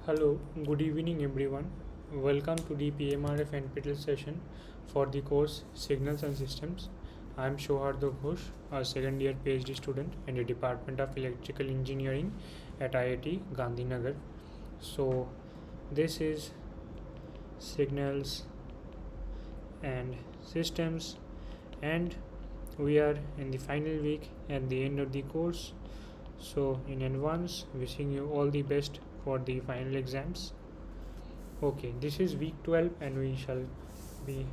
Hello, good evening everyone. Welcome to the PMRF NPTEL session for the course Signals and Systems. I am Shouharda Ghosh, a second year PhD student in the Department of Electrical Engineering at IIT Gandhinagar. So, this is Signals and Systems, and we are in the final week at the end of the course. So, in advance, wishing you all the best for the final exams. Okay, this is week 12 and we shall be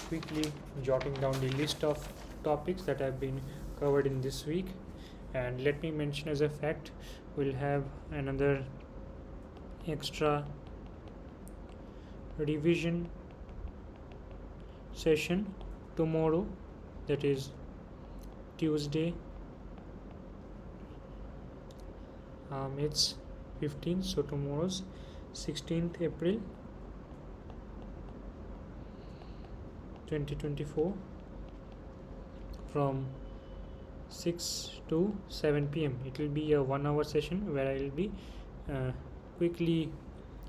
quickly jotting down the list of topics that have been covered in this week. And let me mention as a fact, we'll have another extra revision session tomorrow, that is Tuesday. It's 15th, so tomorrow's 16th April 2024 from 6 to 7 p.m. It will be a 1 hour session where I will be quickly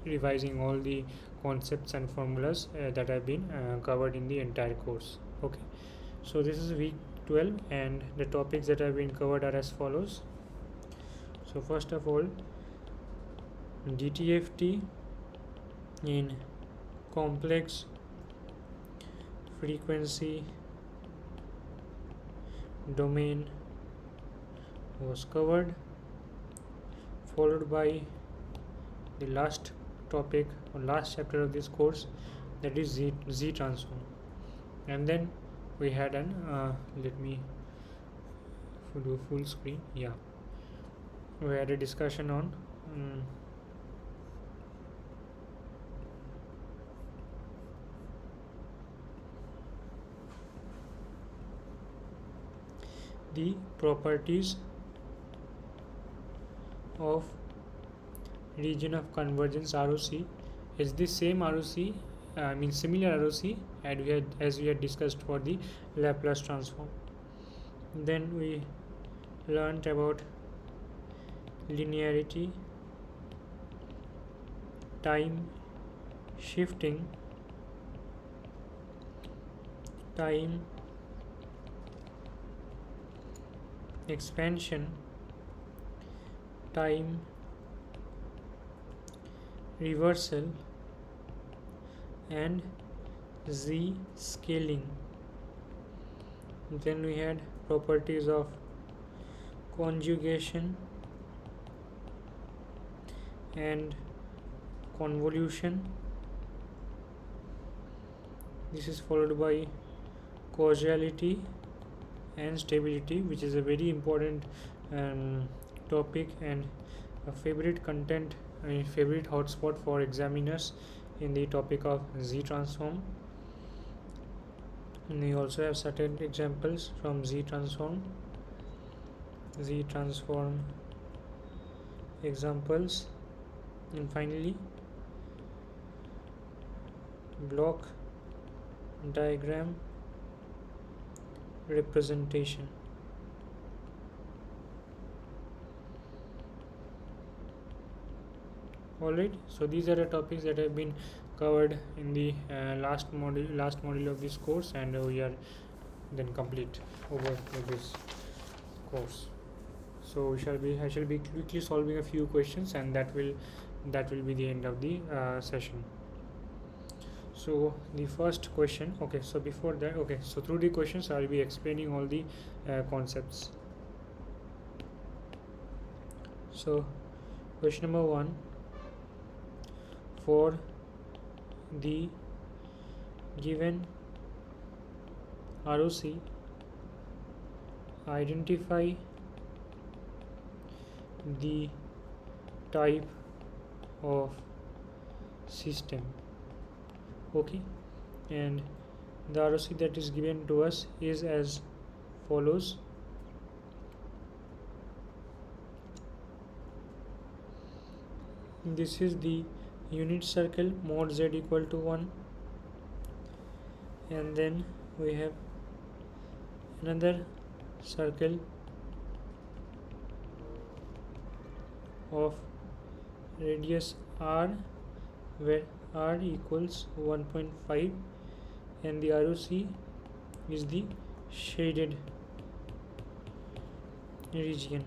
revising all the concepts and formulas that have been covered in the entire course. Okay, so this is week 12 and the topics that have been covered are as follows. So first of all, DTFT in complex frequency domain was covered, followed by the last topic or last chapter of this course, that is Z transform. And then we had an let me do full screen. Yeah, we had a discussion on the properties of region of convergence ROC. Is the same ROC, similar ROC as we had discussed for the Laplace transform. Then we learnt about linearity, time shifting, time expansion, time reversal, and Z scaling. Then we had properties of conjugation and convolution. This is followed by causality and stability, which is a very important topic and a favorite content, favorite hotspot for examiners in the topic of Z transform. And we also have certain examples from Z transform examples. And finally, block diagram representation. Alright, so these are the topics that have been covered in the last module of this course, and we are then complete over with this course. So I shall be quickly solving a few questions, and that will be the end of the session. So the first question, okay, so before that, okay, so through the questions I'll be explaining all the concepts. So question number 1, for the given ROC, identify the type of system. Okay, and the ROC that is given to us is as follows. This is the unit circle mod z equal to 1, and then we have another circle of radius r, where r equals 1.5, and the ROC is the shaded region.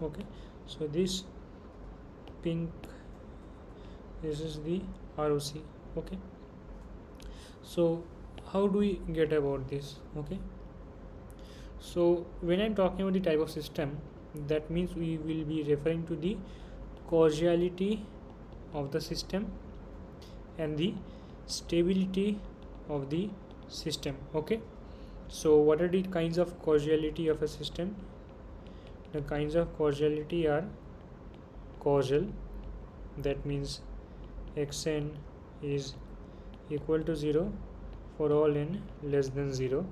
Okay, so this pink, this is the ROC. Okay, so how do we get about this? Okay, so when I'm talking about the type of system, that means we will be referring to the causality of the system and the stability of the system. Okay, so what are the kinds of causality of a system? The kinds of causality are causal, that means xn is equal to 0 for all n less than 0.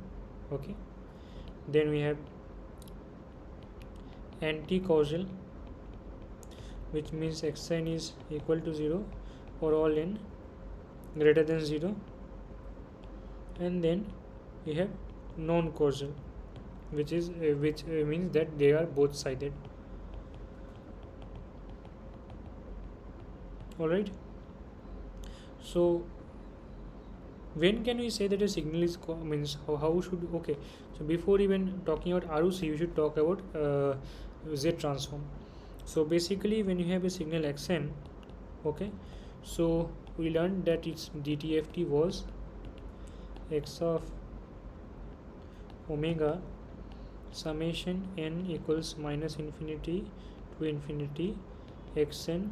Okay, then we have anti-causal, which means xn is equal to 0 for all n greater than 0. And then we have non-causal, which means that they are both sided. All right, so when can we say that a signal is means how should, okay, so before even talking about ROC, you should talk about Z transform. So basically when you have a signal xn, okay, so we learned that its DTFT was x of omega summation n equals minus infinity to infinity xn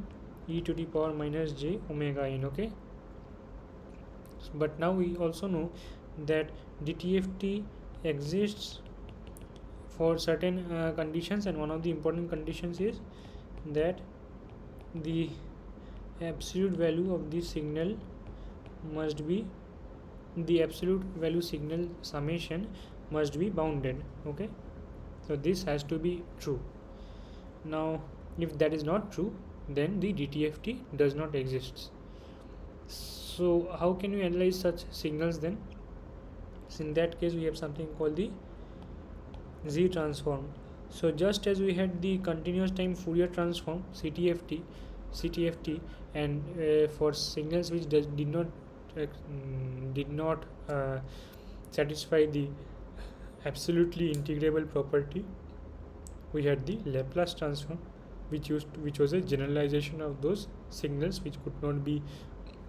e to the power minus j omega n. Okay, but now we also know that DTFT exists for certain conditions, and one of the important conditions is that the absolute value of the signal must be, the absolute value signal summation must be bounded. Okay, so this has to be true. Now if that is not true, then the DTFT does not exist. So how can we analyze such signals then? So in that case we have something called the Z transform. So just as we had the continuous time Fourier transform CTFT, and for signals which did not satisfy the absolutely integrable property, we had the Laplace transform, which was a generalization of those signals which could not be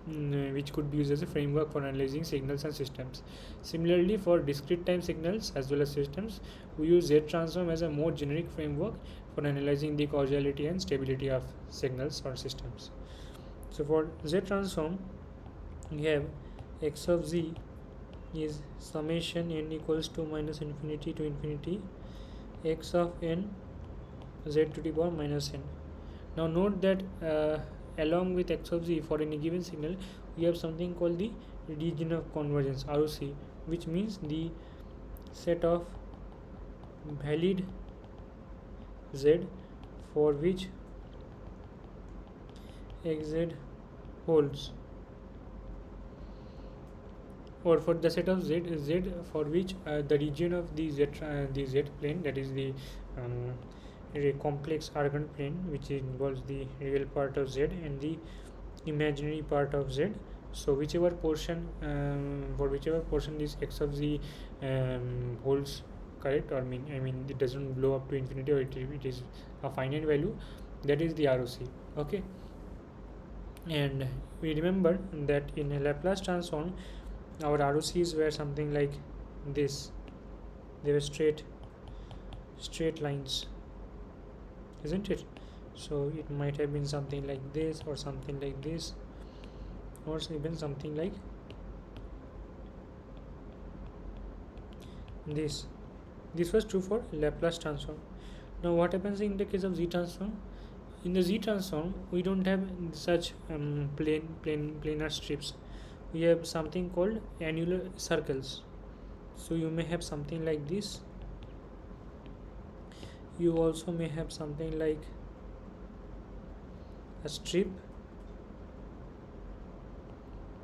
which could be used as a framework for analyzing signals and systems. Similarly, for discrete time signals as well as systems, we use Z transform as a more generic framework for analyzing the causality and stability of signals or systems. So for Z transform, we have x of z is summation n equals to minus infinity to infinity x of n z to the power minus n. Now note that along with x of z, for any given signal we have something called the region of convergence, ROC, which means the set of valid z for which xz holds, or for the set of z for which the region of the z plane, that is the a complex argand plane, which involves the real part of z and the imaginary part of z. So whichever portion for whichever portion this x of z holds correct, or I mean it doesn't blow up to infinity, or it is a finite value, that is the ROC. Okay, and we remember that in a Laplace transform our ROCs were something like this. They were straight lines, isn't it? So it might have been something like this, or something like this, or even something like this. This was true for Laplace transform. Now what happens in the case of Z transform? In the Z transform we don't have such planar strips. We have something called annular circles. So you may have something like this. You also may have something like a strip,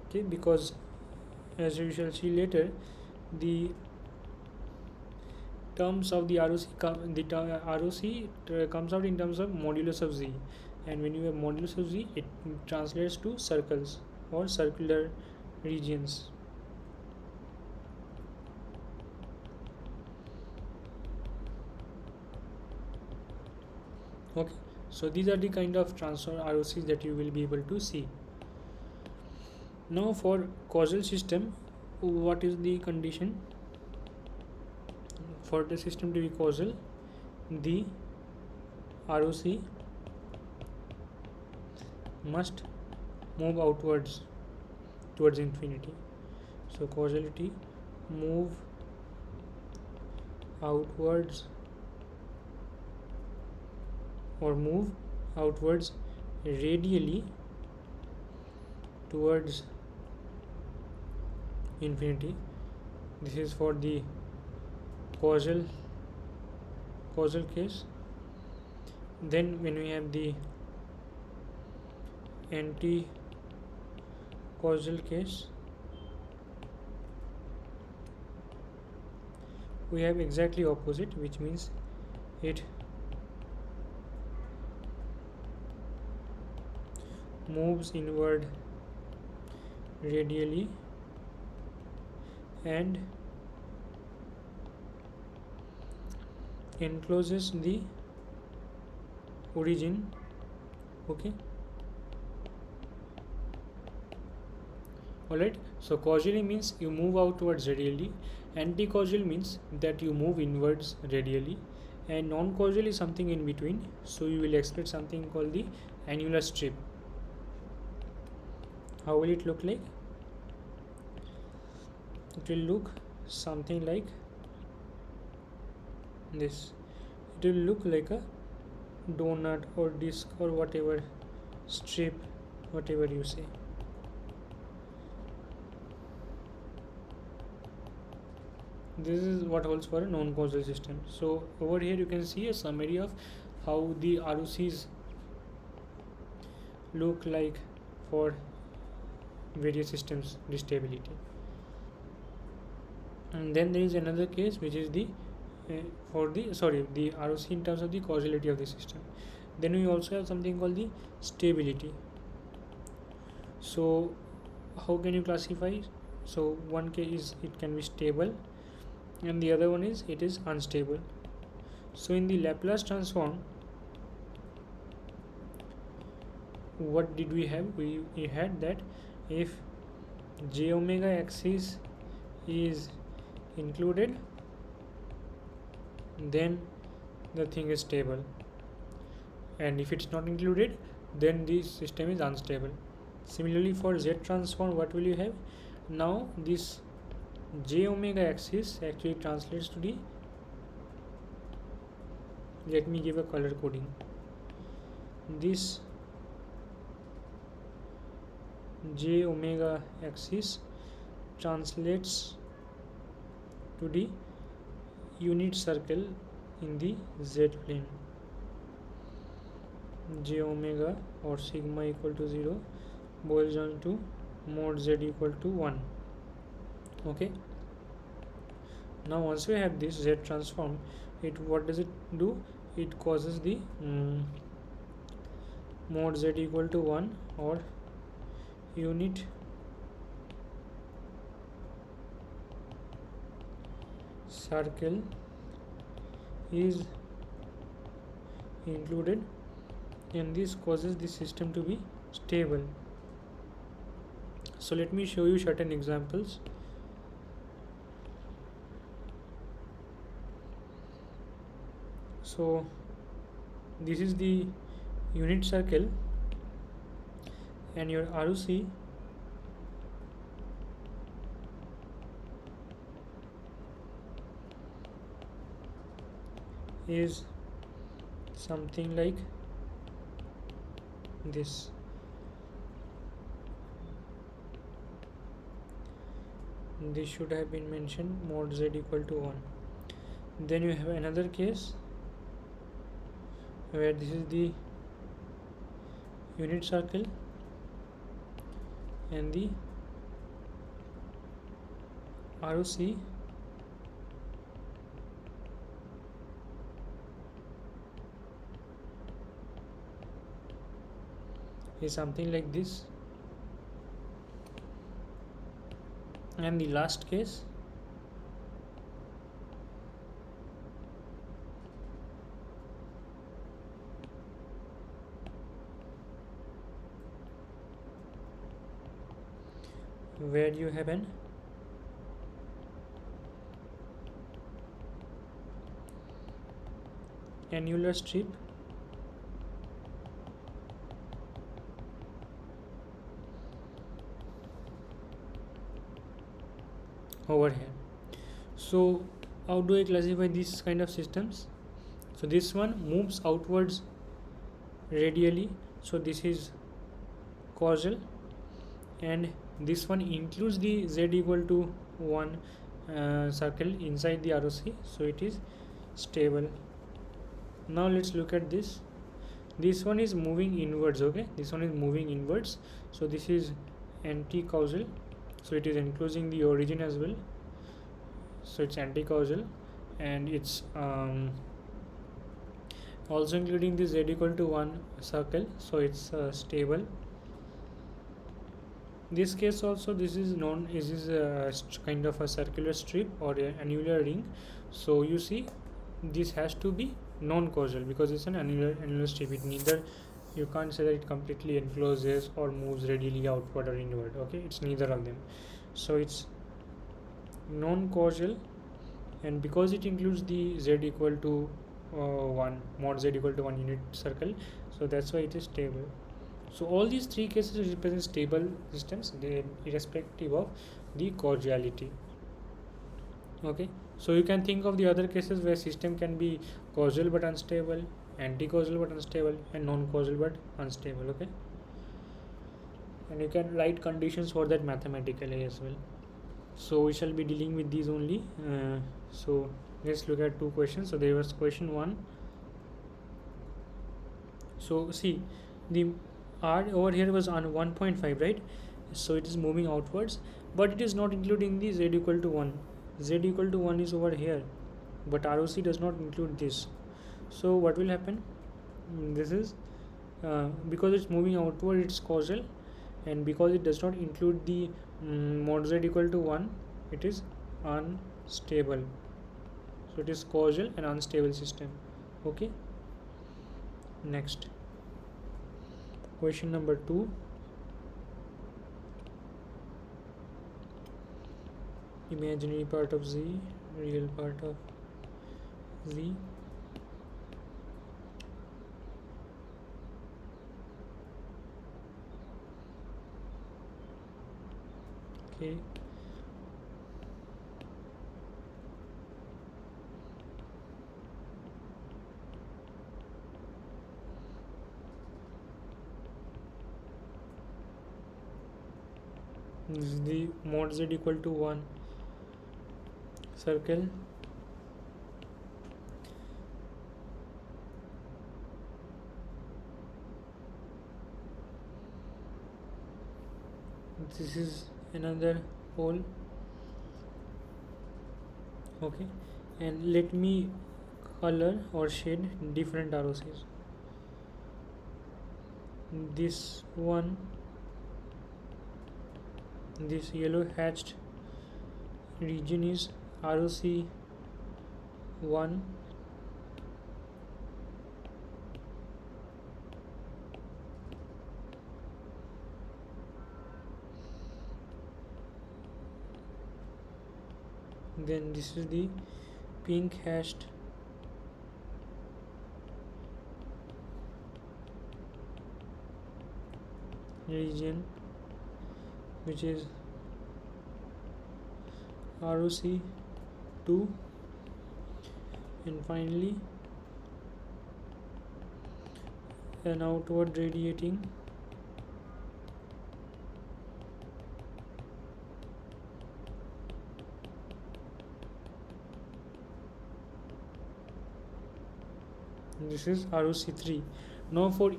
okay, because as we shall see later, the terms of the ROC, comes out in terms of modulus of z, and when you have modulus of z, it translates to circles or circular regions. Okay, so these are the kind of transfer ROCs that you will be able to see. Now for causal system, what is the condition? For the system to be causal, the ROC must move outwards towards infinity. So causality, move outwards or move outwards radially towards infinity. This is for the causal case. Then when we have the anti-causal case, we have exactly opposite, which means it moves inward radially and encloses the origin. Okay, alright, so causally means you move outwards radially, anti-causal means that you move inwards radially, and non-causal is something in between, so you will expect something called the annular strip. How will it look like? It will look something like this. It will look like a donut or disc or whatever, strip, whatever you say. This is what holds for a non-causal system. So over here you can see a summary of how the ROCs look like for various systems stability. And then there is another case which is the the ROC in terms of the causality of the system. Then we also have something called the stability. So how can you classify? So one case is it can be stable, and the other one is it is unstable. So in the Laplace transform, what did we have? We had that if j omega axis is included, then the thing is stable, and if it's not included, then the system is unstable. Similarly for Z transform, what will you have? Now this j omega axis actually translates to the, let me give a color coding, this j omega axis translates to the unit circle in the z plane. J omega or sigma equal to 0 boils down to mod z equal to 1. Okay, now once we have this Z transform, what does it do? It causes the mod z equal to 1 or unit circle is included, and this causes the system to be stable. So let me show you certain examples. So this is the unit circle, and your ROC is something like this. This should have been mentioned, mod z equal to 1. Then you have another case where this is the unit circle and the ROC is something like this. And the last case, where you have an annular strip over here. So how do I classify these kind of systems? So this one moves outwards radially, so this is causal, and this one includes the z equal to 1 circle inside the ROC, so it is stable. Now let's look at this. This one is moving inwards, okay, this one is moving inwards, so this is anti-causal, so it is enclosing the origin as well, so it's anti-causal, and it's also including the z equal to 1 circle, so it's stable. This case also, this is kind of a circular strip or an annular ring, so you see this has to be non-causal because it's an annular strip. It neither, you can't say that it completely encloses or moves radially outward or inward, okay, it's neither of them, so it's non-causal, and because it includes the z equal to 1 mod z equal to 1 unit circle, so that's why it is stable. So all these three cases represent stable systems, irrespective of the causality. Okay, so you can think of the other cases where system can be causal but unstable, anti-causal but unstable, and non-causal but unstable. Okay, and you can write conditions for that mathematically as well. So we shall be dealing with these only. So let's look at two questions. So there was question 1. So see, the R over here was on 1.5, right? So it is moving outwards, but it is not including the z equal to 1. Z equal to 1 is over here, but ROC does not include this. So what will happen? This is because it's moving outward, it's causal, and because it does not include the mod z equal to 1, it is unstable. So it is causal and unstable system. Okay, next question number 2. Imaginary part of z, real part of z. Okay, this is the mod z equal to 1 circle. This is another pole. Okay, and let me color or shade different ROCs. This one, this yellow hatched region is ROC 1, then this is the pink hashed region, which is ROC 2, and finally an outward radiating this is ROC 3. Now for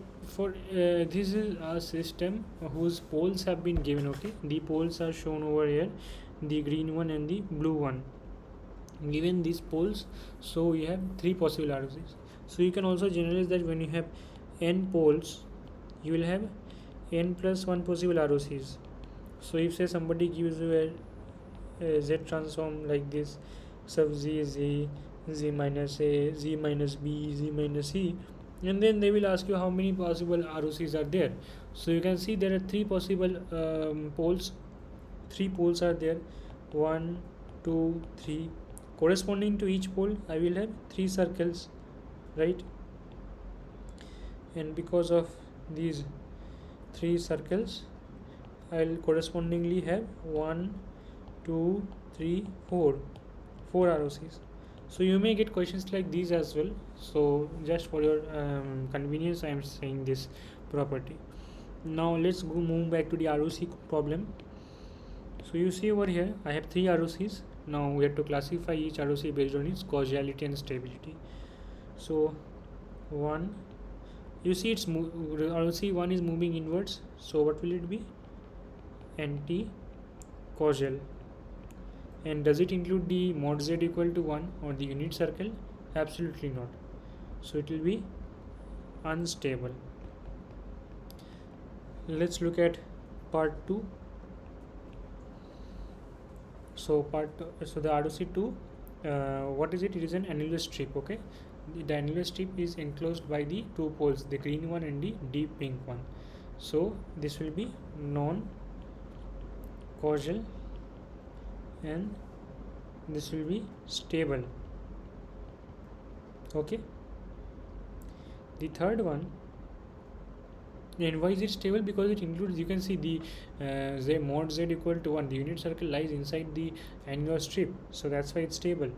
this is a system whose poles have been given. Okay, the poles are shown over here, the green one and the blue one. Given these poles, so we have 3 possible ROCs. So you can also generalize that when you have n poles, you will have n plus 1 possible ROCs. So if say somebody gives you a Z transform like this, sub z minus a, z minus b, z minus c, and then they will ask you how many possible ROCs are there. So you can see there are three possible poles. Three poles are there, 1 2 3. Corresponding to each pole I will have three circles, right? And because of these three circles I'll correspondingly have 1 2 3 4 ROCs. So you may get questions like these as well, so just for your convenience I am saying this property. Now let's move back to the ROC problem. So you see over here I have three ROCs. Now we have to classify each ROC based on its causality and stability. So 1, you see it's ROC 1 is moving inwards, so what will it be? Anti-causal. And does it include the mod z equal to 1 or the unit circle? Absolutely not. So it will be unstable. Let's look at part 2. So the ROC2, what is it? It is an annular strip. Okay, the annular strip is enclosed by the two poles, the green one and the deep pink one. So this will be non-causal and this will be stable. Okay, the third one, and why is it stable? Because it includes, you can see the z mod z equal to 1, the unit circle lies inside the annular strip, so that's why it's stable.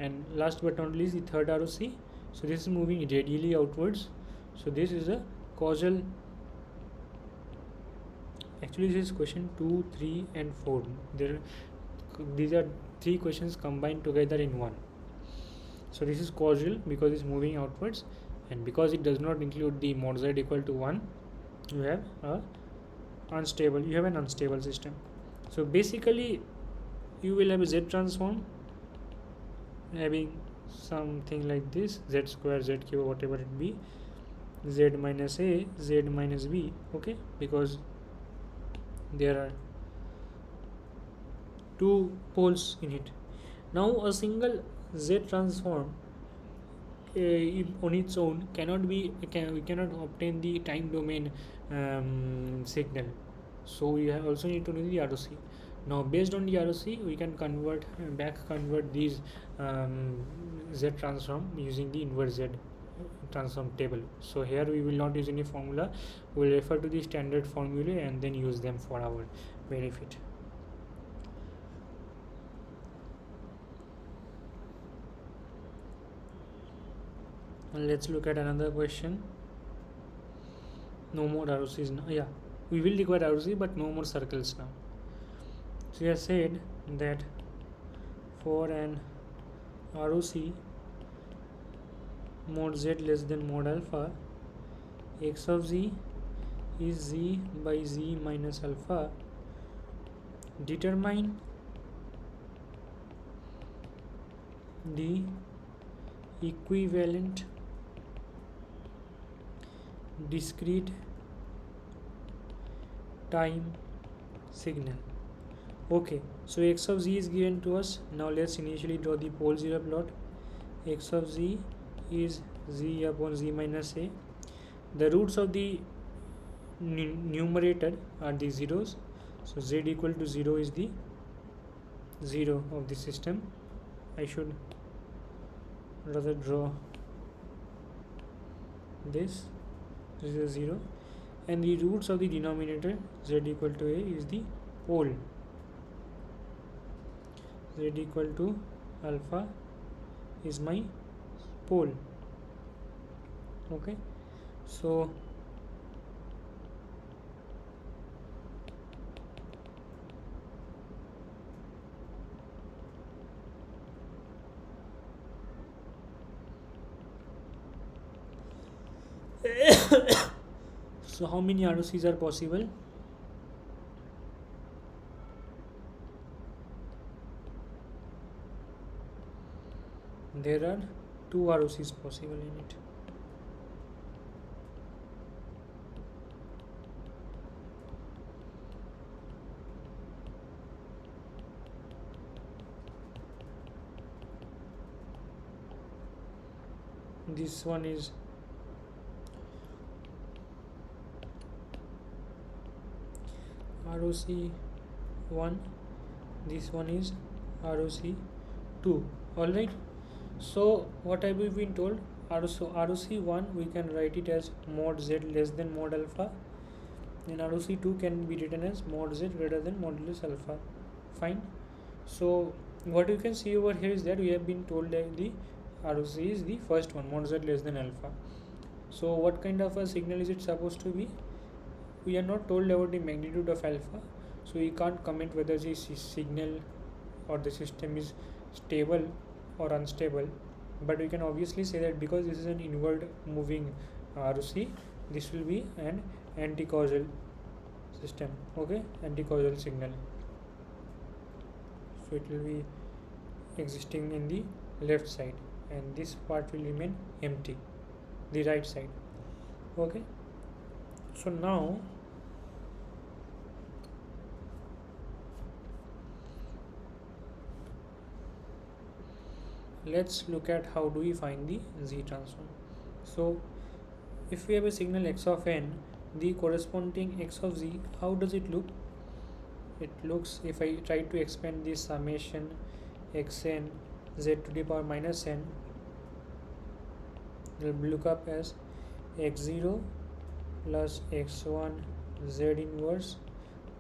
And last but not least, the third ROC, so this is moving radially outwards, so this is a causal. Actually this is question 2, 3 and 4. These are three questions combined together in one. So this is causal because it's moving outwards, and because it does not include the mod z equal to 1, you have an unstable system. So basically you will have a Z transform having something like this, z square, z cube, whatever it be, z minus a, z minus b. Okay, because there are two poles in it. Now a single Z transform on its own we cannot obtain the time domain signal, so we also need to know the ROC. Now based on the ROC we can convert these Z transform using the inverse Z transform table. So here we will not use any formula, we will refer to the standard formula and then use them for our benefit. Let's look at another question. No more ROCs now. Yeah, we will require ROC but no more circles now. So we have said that for an ROC mod z less than mod alpha, x of z is z by z minus alpha. Determine the equivalent discrete time signal. Okay, so x of z is given to us. Now let's initially draw the pole zero plot. X of z is z upon z minus a. The roots of the numerator are the zeros, so z equal to 0 is the 0 of the system. I should rather draw this is a 0, and the roots of the denominator z equal to a is the pole. Z equal to alpha is my pole. Okay, so so how many ROCs are possible? There are two ROCs possible in it. this one is ROC1, this one is ROC2. Alright, so what have we been told? ROC1 we can write it as mod z less than mod alpha, and ROC2 can be written as mod z greater than modulus alpha. Fine. So what you can see over here is that we have been told that the ROC is the first one, mod z less than alpha. So what kind of a signal is it supposed to be? We are not told about the magnitude of alpha, so we can't comment whether the signal or the system is stable or unstable, but we can obviously say that because this is an inward moving ROC, this will be an anti-causal system. Okay, anti-causal signal, so it will be existing in the left side and this part will remain empty, the right side. Okay, so now let's look at how do we find the Z transform. So if we have a signal x of n, the corresponding x of z, how does it look? It looks, if I try to expand this summation xn z to the power minus n, it will look up as x0 plus x1 z inverse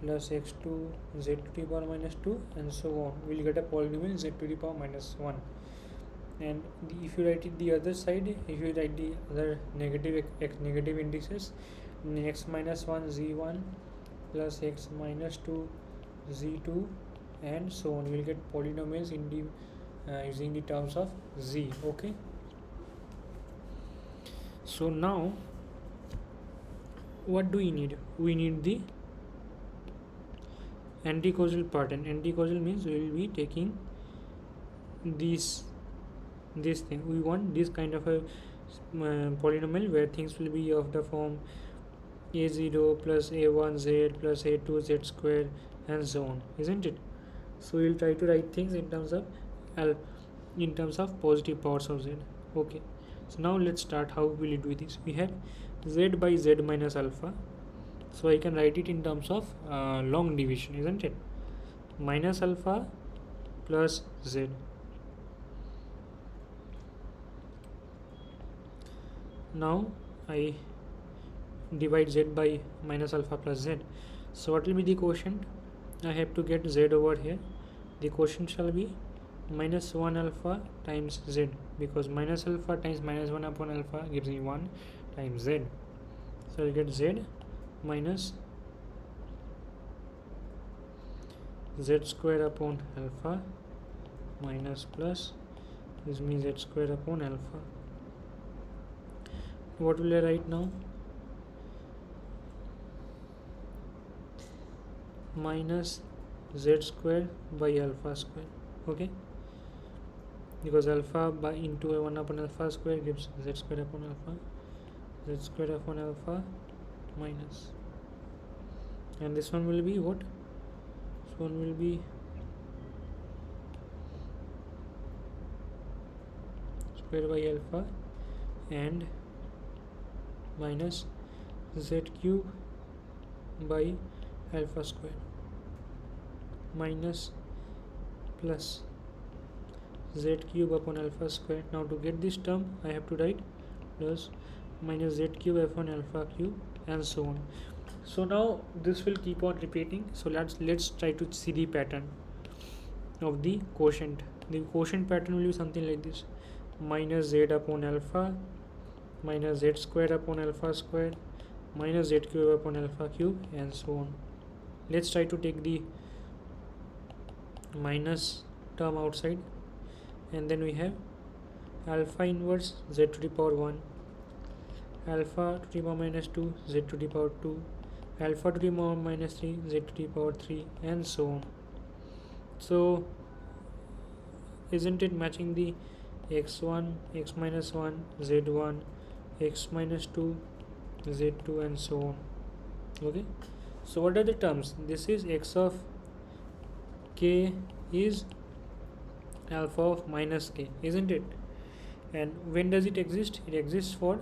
plus x2 z to the power minus 2 and so on. We will get a polynomial z to the power minus 1. And if you write it the other side, if you write the other negative indices, x minus 1 z1 plus x minus 2 z2 and so on, you will get polynomials in the using the terms of z. Okay, so now what do we need? We need the anti-causal part, and anti-causal means we will be taking this thing. We want this kind of a polynomial where things will be of the form a0 plus a1z plus a2z square and so on, isn't it? So we will try to write things in terms of positive powers of z. Okay, so now let's start. How will we do this? We have z by z minus alpha, so I can write it in terms of long division, isn't it? Minus alpha plus z. Now I divide z by minus alpha plus z. So what will be the quotient? I have to get z over here. The quotient shall be minus 1 alpha times z, because minus alpha times minus 1 upon alpha gives me 1 times z. So I will get z minus z square upon alpha minus plus gives me z square upon alpha. What will I write now? Minus z square by alpha square. Okay, because alpha by into 1 upon alpha square gives z square upon alpha, z square upon alpha minus, and this one will be what? This one will be square by alpha and minus z cube by alpha square minus plus z cube upon alpha square. Now to get this term I have to write plus minus z cube upon alpha cube and so on. So now this will keep on repeating. So let's try to see the pattern of the quotient. The quotient pattern will be something like this: minus z upon alpha minus z square upon alpha square minus z cube upon alpha cube and so on. Let's try to take the minus term outside, and then we have alpha inverse z to the power 1, alpha to the power minus 2 z to the power 2, alpha to the power minus 3 z to the power 3 and so on. So isn't it matching the x1, x minus 1, z1, x minus 2, z2 and so on? Okay, so what are the terms? This is x of k is alpha of minus k, isn't it? And when does it exist? It exists for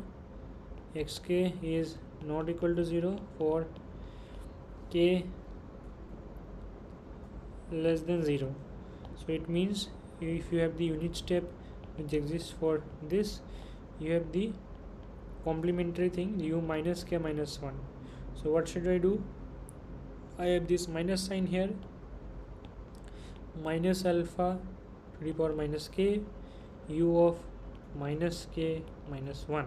xk is not equal to 0, for k less than 0. So it means if you have the unit step which exists for this, you have the complementary thing u minus k minus 1. So what should I do? I have this minus sign here, minus alpha to the power minus k u of minus k minus 1.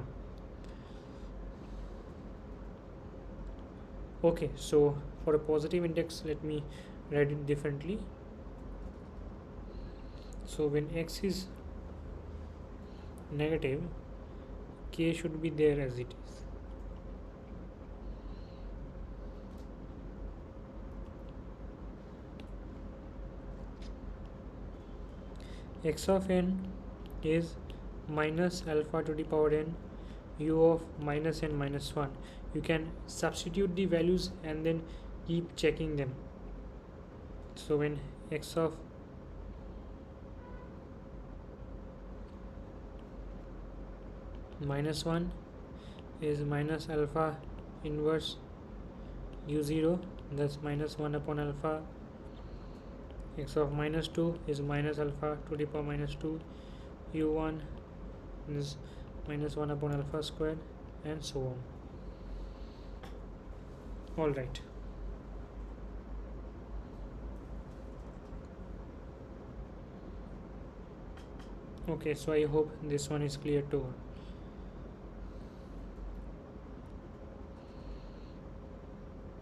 Okay, so for a positive index, let me write it differently. So when x is negative, k should be there as it is. X of n is minus alpha to the power n u of minus n minus 1. You can substitute the values and then keep checking them. So when x of minus 1 is minus alpha inverse u0, that's minus 1 upon alpha. X of minus 2 is minus alpha to the power minus 2 u1 is minus 1 upon alpha squared, and so on. Alright. Okay, so I hope this one is clear to all.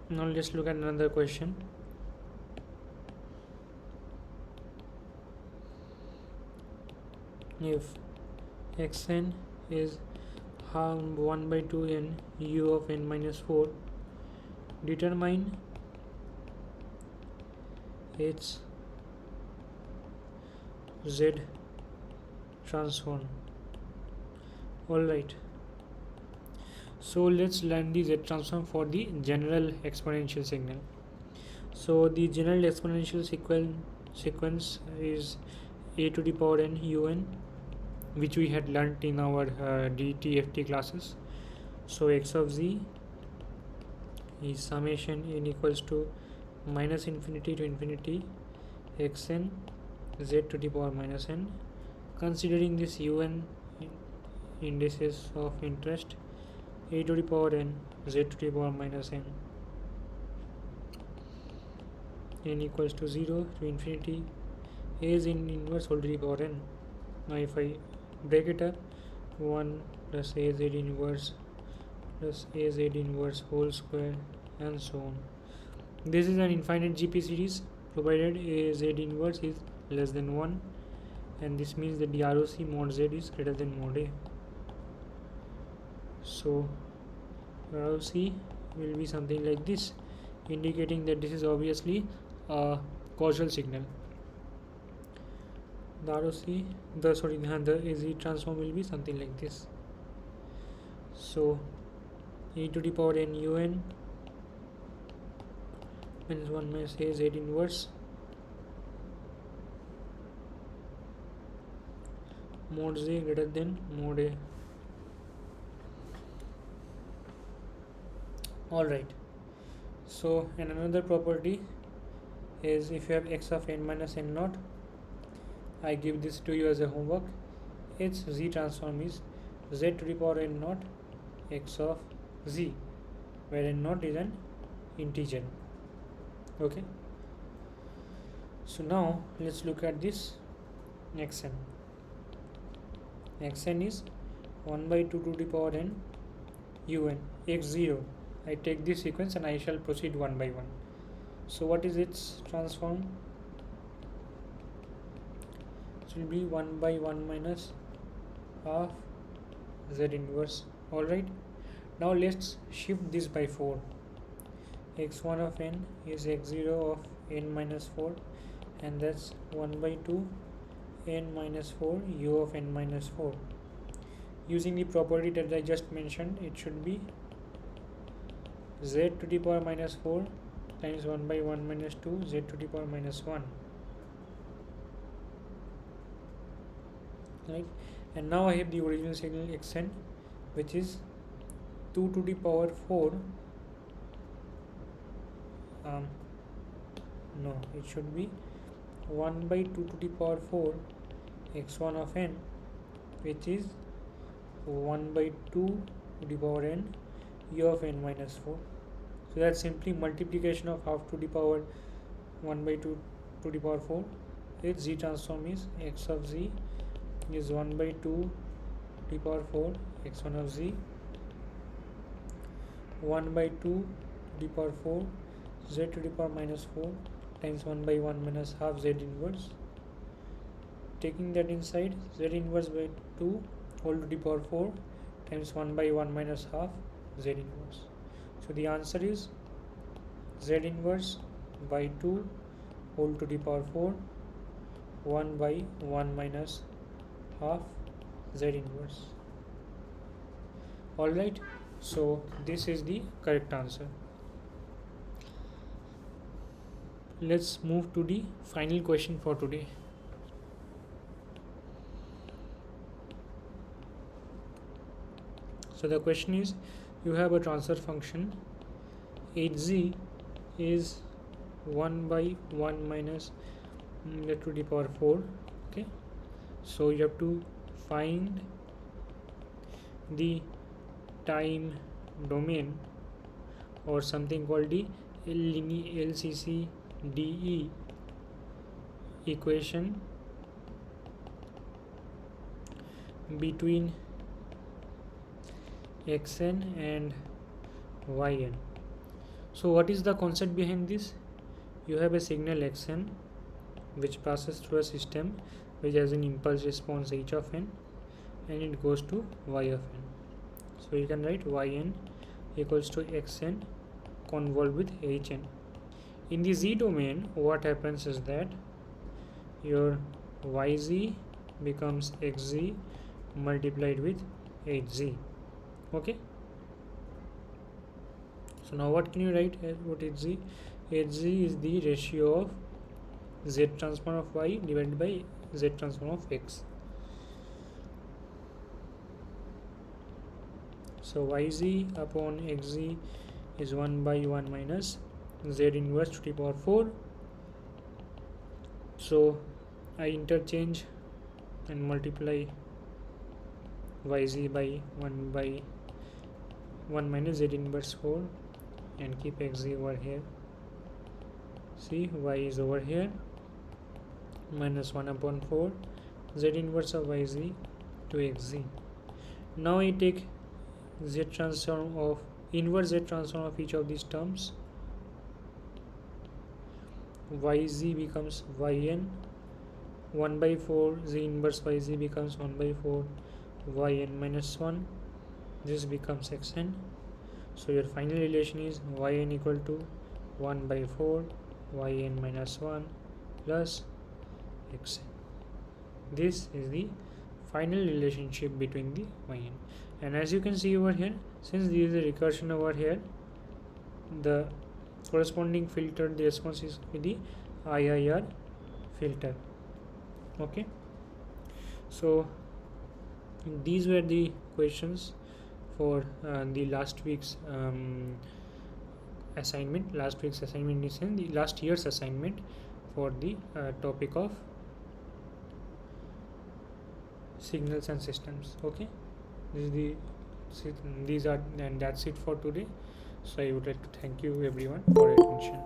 Now let's look at another question. If xn is 1 by 2n u of n minus 4, determine its z transform. Alright, so let's learn the z transform for the general exponential signal. So the general exponential sequence is a to the power n un, which we had learnt in our DTFT classes. So x of z is summation n equals to minus infinity to infinity xn z to the power minus n. Considering this un indices of interest, a to the power n z to the power minus n equals to 0 to infinity, a is in inverse whole to the power n. Now if I break it up, 1 plus a z inverse plus a z inverse whole square, and so on. This is an infinite GP series provided a z inverse is less than 1, and this means that the ROC mod z is greater than mod a. So ROC will be something like this, indicating that this is obviously a causal signal. The ROC, the AZ transform will be something like this. So e to the power n un minus 1 minus a z inverse mod z greater than mod a. Alright, so and another property is if you have x of n minus n naught, I give this to you as a homework, its z transform is z to the power n naught x of z, where n naught is an integer. Okay, so now let's look at this xn. Xn is 1 by 2 to the power n un x0. I take this sequence and I shall proceed one by one. So what is its transform? It will be 1 by 1 minus half z inverse. Alright, now let's shift this by 4. x1 of n is x0 of n minus 4, and that's 1 by 2 n minus 4 u of n minus 4. Using the property that I just mentioned, it should be z to the power minus 4 times 1 by 1 minus 2 z to the power minus 1. right? And now I have the original signal xn, which is 2 to the power 4. No, it should be 1 by 2 to the power 4 x1 of n, which is 1 by 2 to the power n u of n minus 4. So that's simply multiplication of half to the power 1 by 2 to the power 4. Its z transform is x of z is 1 by 2 to the power 4 x1 of z, 1 by 2 to the power 4 z to the power minus 4 times 1 by 1 minus half z inverse. Taking that inside, z inverse by 2 whole to the power 4 times 1 by 1 minus half z inverse. So the answer is z inverse by 2 whole to the power 4 1 by 1 minus half z inverse. Alright, so this is the correct answer. Let's move to the final question for today. So the question is, you have a transfer function hz is 1 by 1 minus to the power 4. Okay, so you have to find the time domain, or something called the LCCDE equation between xn and yn. So what is the concept behind this? You have a signal xn which passes through a system which has an impulse response h of n, and it goes to y of n. So you can write yn equals to xn convolved with hn. In the z domain, what happens is that your yz becomes xz multiplied with hz. Okay, so now what can you write as what hz? Hz is the ratio of z transform of y divided by z transform of x. So yz upon xz is 1 by 1 minus z inverse to the power 4. So I interchange and multiply yz by 1 by 1 minus z inverse 4 and keep xz over here. See, y is over here, minus 1 upon 4 z inverse of yz to xz. Now I take z transform of inverse z transform of each of these terms. Yz becomes yn, 1 by 4 z inverse yz becomes 1 by 4 yn minus 1. This becomes xn. So your final relation is yn equal to 1 by 4 yn minus 1 plus xn. This is the final relationship between the yn. And as you can see over here, since there is a recursion over here, the corresponding filter, the response is with the IIR filter. Okay, so these were the questions for the last week's assignment. Last week's assignment is in the last year's assignment for the topic of signals and systems. Okay, these are, and that's it for today. So I would like to thank you everyone for your attention.